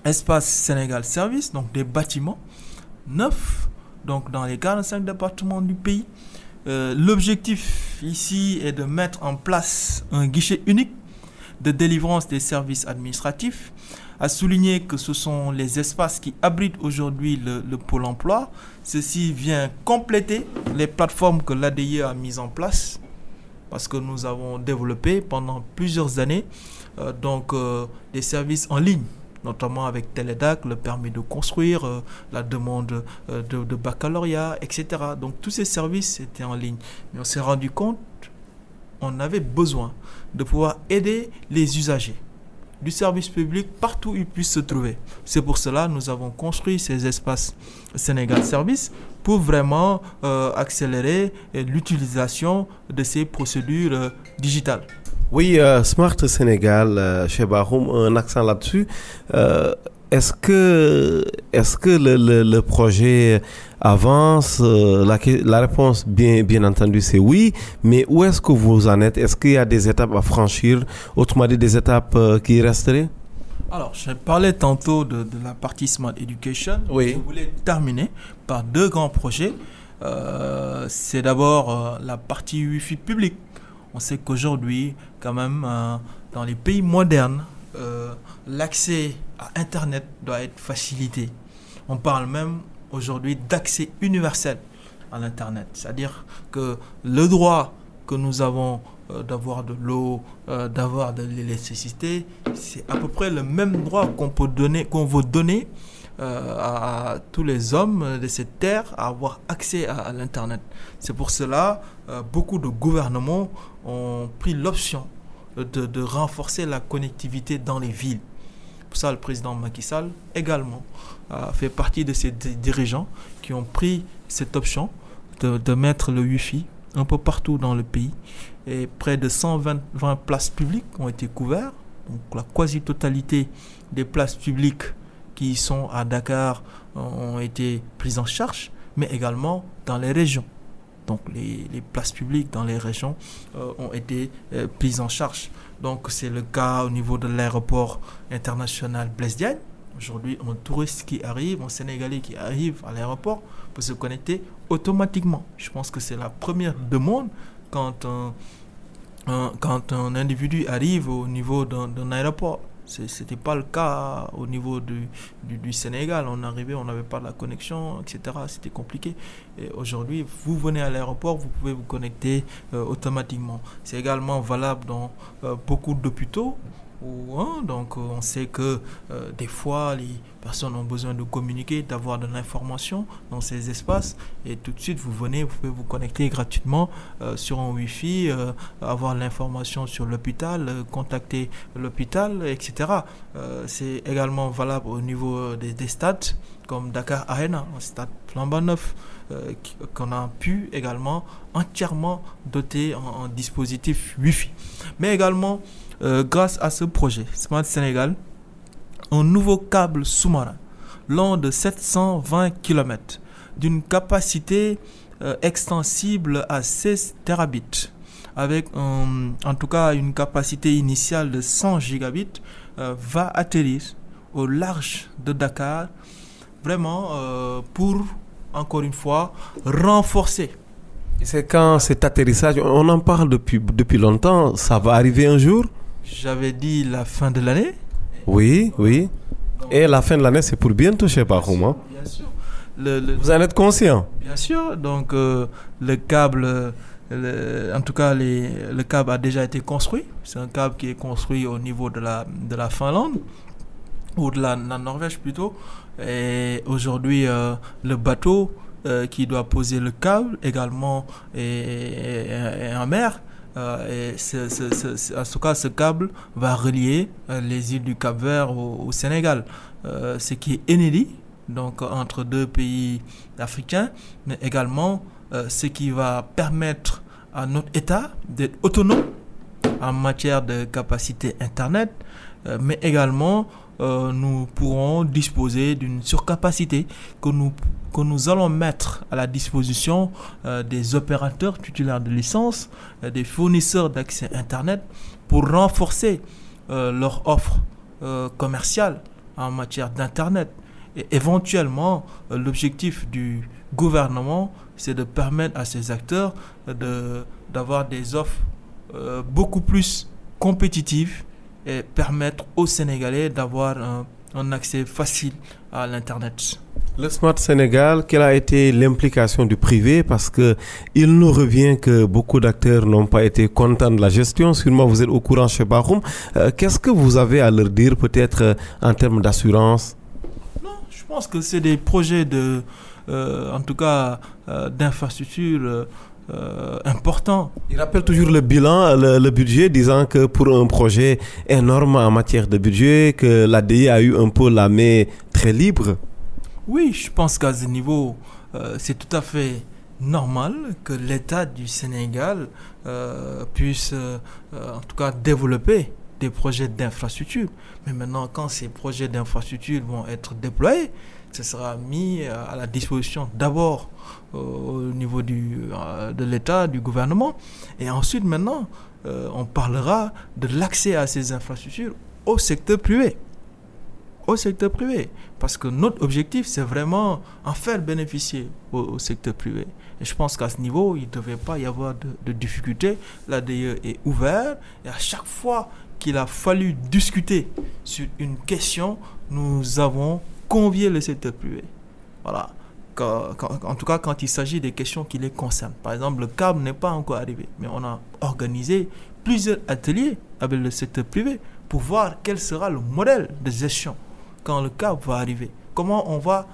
espaces Sénégal Service, donc des bâtiments neufs, donc dans les 45 départements du pays. L'objectif ici est de mettre en place un guichet unique de délivrance des services administratifs, à souligner que ce sont les espaces qui abritent aujourd'hui le pôle emploi. Ceci vient compléter les plateformes que l'ADIE a mises en place, parce que nous avons développé pendant plusieurs années des services en ligne, notamment avec Télédac, le permis de construire, la demande de baccalauréat, etc. Donc tous ces services étaient en ligne. Mais on s'est rendu compte qu'on avait besoin de pouvoir aider les usagers du service public partout où ils puissent se trouver. C'est pour cela que nous avons construit ces espaces Sénégal Service pour vraiment accélérer l'utilisation de ces procédures digitales. Oui, Smart Sénégal, chez Bahoum, un accent là-dessus. Est-ce que le projet avance? La réponse, bien entendu, c'est oui. Mais où est-ce que vous en êtes? Est-ce qu'il y a des étapes à franchir? Autrement dit, des étapes qui resteraient? Alors, je parlais tantôt de la partie Smart Education. Oui. Je voulais terminer par deux grands projets. C'est d'abord la partie Wi-Fi public. On sait qu'aujourd'hui, quand même, dans les pays modernes, l'accès à Internet doit être facilité. On parle même aujourd'hui d'accès universel à l'Internet. C'est-à-dire que le droit que nous avons d'avoir de l'eau, d'avoir de l'électricité, c'est à peu près le même droit qu'on veut donner à tous les hommes de cette terre à avoir accès à l'Internet. C'est pour cela beaucoup de gouvernements ont pris l'option de renforcer la connectivité dans les villes. Pour ça, le président Macky Sall également fait partie de ces dirigeants qui ont pris cette option de mettre le Wi-Fi un peu partout dans le pays. Et près de 120 places publiques ont été couvertes. Donc la quasi-totalité des places publiques qui sont à Dakar ont été prises en charge, mais également dans les régions. Donc les places publiques dans les régions ont été prises en charge. Donc c'est le cas au niveau de l'aéroport international Blaise Diagne. Aujourd'hui, un touriste qui arrive, un Sénégalais qui arrive à l'aéroport peut se connecter automatiquement. Je pense que c'est la première demande quand un individu arrive au niveau d'un aéroport. Ce n'était pas le cas au niveau du Sénégal. On arrivait, on n'avait pas la connexion, etc. C'était compliqué. Et aujourd'hui, vous venez à l'aéroport, vous pouvez vous connecter automatiquement. C'est également valable dans beaucoup d'hôpitaux Donc on sait que des fois les personnes ont besoin de communiquer, d'avoir de l'information dans ces espaces, et tout de suite vous pouvez vous connecter gratuitement sur un Wi-Fi, avoir l'information sur l'hôpital, contacter l'hôpital, etc. C'est également valable au niveau des stades comme Dakar Arena, un stade flambant neuf qu'on a pu également entièrement doter en dispositif Wi-Fi. Mais également grâce à ce projet Smart Sénégal, un nouveau câble sous-marin long de 720 km d'une capacité extensible à 16 terabits avec en tout cas une capacité initiale de 100 gigabits va atterrir au large de Dakar, vraiment pour, encore une fois, renforcer. C'est quand cet atterrissage, on en parle depuis longtemps, ça va arriver un jour? J'avais dit la fin de l'année. Oui. Donc, et la fin de l'année, c'est pour bientôt, chez Bakhoum. Bien sûr. Vous en êtes conscient? Bien sûr. Donc, le câble, en tout cas, le câble a déjà été construit. C'est un câble qui est construit au niveau de la Finlande, ou de la Norvège plutôt. Et aujourd'hui, le bateau qui doit poser le câble également est en mer. Et en tout cas, ce câble va relier les îles du Cap-Vert au Sénégal, ce qui est inédit, donc entre deux pays africains, mais également ce qui va permettre à notre État d'être autonome en matière de capacité Internet, mais également nous pourrons disposer d'une surcapacité que nous allons mettre à la disposition des opérateurs titulaires de licence, des fournisseurs d'accès Internet, pour renforcer leur offre commerciale en matière d'Internet. Et éventuellement, l'objectif du gouvernement, c'est de permettre à ces acteurs d'avoir des offres beaucoup plus compétitives et permettre aux Sénégalais d'avoir un accès facile à l'Internet. Le Smart Sénégal, quelle a été l'implication du privé? Parce qu'il nous revient que beaucoup d'acteurs n'ont pas été contents de la gestion. Sûrement, vous êtes au courant chez Bakhoum. Qu'est-ce que vous avez à leur dire, peut-être en termes d'assurance? Non, je pense que c'est des projets en tout cas, d'infrastructures important. Il rappelle toujours le bilan, le budget, disant que pour un projet énorme en matière de budget, que l'ADI a eu un peu la main très libre. Oui, je pense qu'à ce niveau, c'est tout à fait normal que l'État du Sénégal puisse en tout cas développer des projets d'infrastructure. Mais maintenant, quand ces projets d'infrastructure vont être déployés, ce sera mis à la disposition d'abord au niveau de l'État, du gouvernement. Et ensuite, maintenant, on parlera de l'accès à ces infrastructures au secteur privé. Au secteur privé. Parce que notre objectif, c'est vraiment en faire bénéficier au secteur privé. Et je pense qu'à ce niveau, il ne devait pas y avoir de difficultés. L'ADE est ouvert. Et à chaque fois qu'il a fallu discuter sur une question, nous avons convier le secteur privé. Voilà. En tout cas, quand il s'agit des questions qui les concernent. Par exemple, le câble n'est pas encore arrivé, mais on a organisé plusieurs ateliers avec le secteur privé pour voir quel sera le modèle de gestion quand le câble va arriver. Comment on va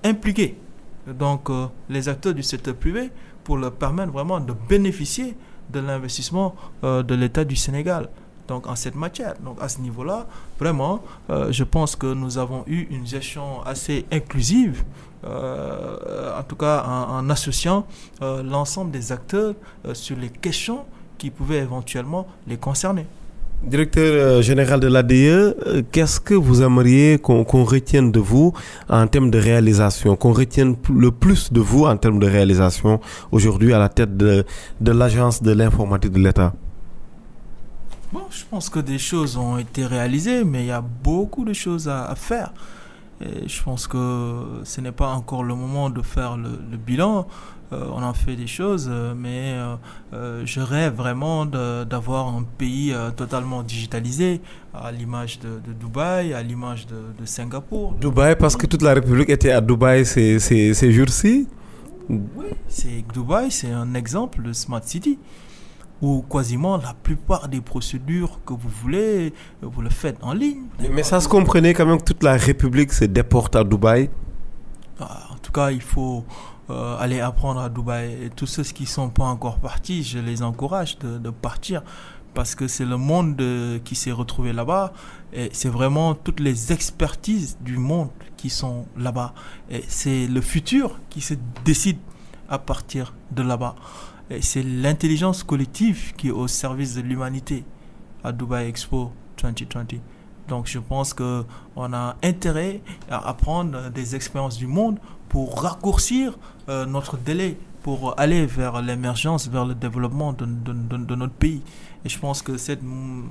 impliquer donc les acteurs du secteur privé pour leur permettre vraiment de bénéficier de l'investissement de l'État du Sénégal. Donc en cette matière, donc à ce niveau-là, vraiment, je pense que nous avons eu une gestion assez inclusive, en tout cas en associant l'ensemble des acteurs sur les questions qui pouvaient éventuellement les concerner. Directeur général de l'ADE, qu'est-ce que vous aimeriez qu'on retienne de vous en termes de réalisation, qu'on retienne le plus de vous en termes de réalisation aujourd'hui à la tête de l'Agence de l'informatique de l'État? Bon, je pense que des choses ont été réalisées, mais il y a beaucoup de choses à faire. Et je pense que ce n'est pas encore le moment de faire le bilan. On a fait des choses, mais je rêve vraiment d'avoir un pays totalement digitalisé, à l'image de Dubaï, à l'image de Singapour. Dubaï, parce que toute la République était à Dubaï ces jours-ci? Oui, Dubaï, c'est un exemple de Smart City. où quasiment la plupart des procédures que vous voulez, vous le faites en ligne. Mais ça se comprenait quand même que toute la République se déporte à Dubaï. En tout cas, il faut aller apprendre à Dubaï. Et tous ceux qui ne sont pas encore partis, je les encourage de partir. Parce que c'est le monde qui s'est retrouvé là-bas. Et c'est vraiment toutes les expertises du monde qui sont là-bas. Et c'est le futur qui se décide à partir de là-bas. Et c'est l'intelligence collective qui est au service de l'humanité à Dubai Expo 2020. Donc je pense qu'on a intérêt à apprendre des expériences du monde pour raccourcir notre délai, pour aller vers l'émergence, vers le développement de notre pays. Et je pense que cette,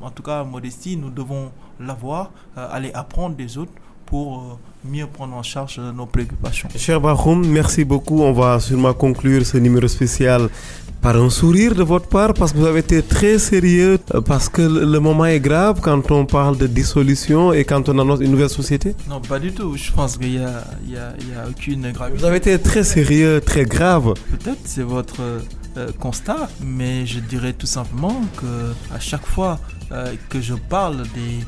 en tout cas, modestie, nous devons l'avoir, aller apprendre des autres pour mieux prendre en charge nos préoccupations. Cher Bakhoum, merci beaucoup. On va sûrement conclure ce numéro spécial par un sourire de votre part parce que vous avez été très sérieux, parce que le moment est grave quand on parle de dissolution et quand on annonce une nouvelle société. Non, pas du tout. Je pense qu'il y a aucune gravité. Vous avez été très sérieux, très grave. Peut-être c'est votre constat, mais je dirais tout simplement que à chaque fois que je parle des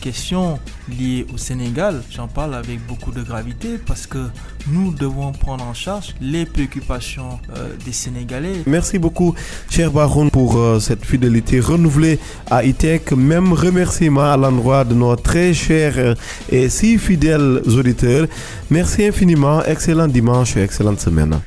questions liées au Sénégal, j'en parle avec beaucoup de gravité parce que nous devons prendre en charge les préoccupations des Sénégalais. Merci beaucoup, cher Bakhoum, pour cette fidélité renouvelée à E-Tech. Même remerciement à l'endroit de nos très chers et si fidèles auditeurs. Merci infiniment. Excellent dimanche et excellente semaine.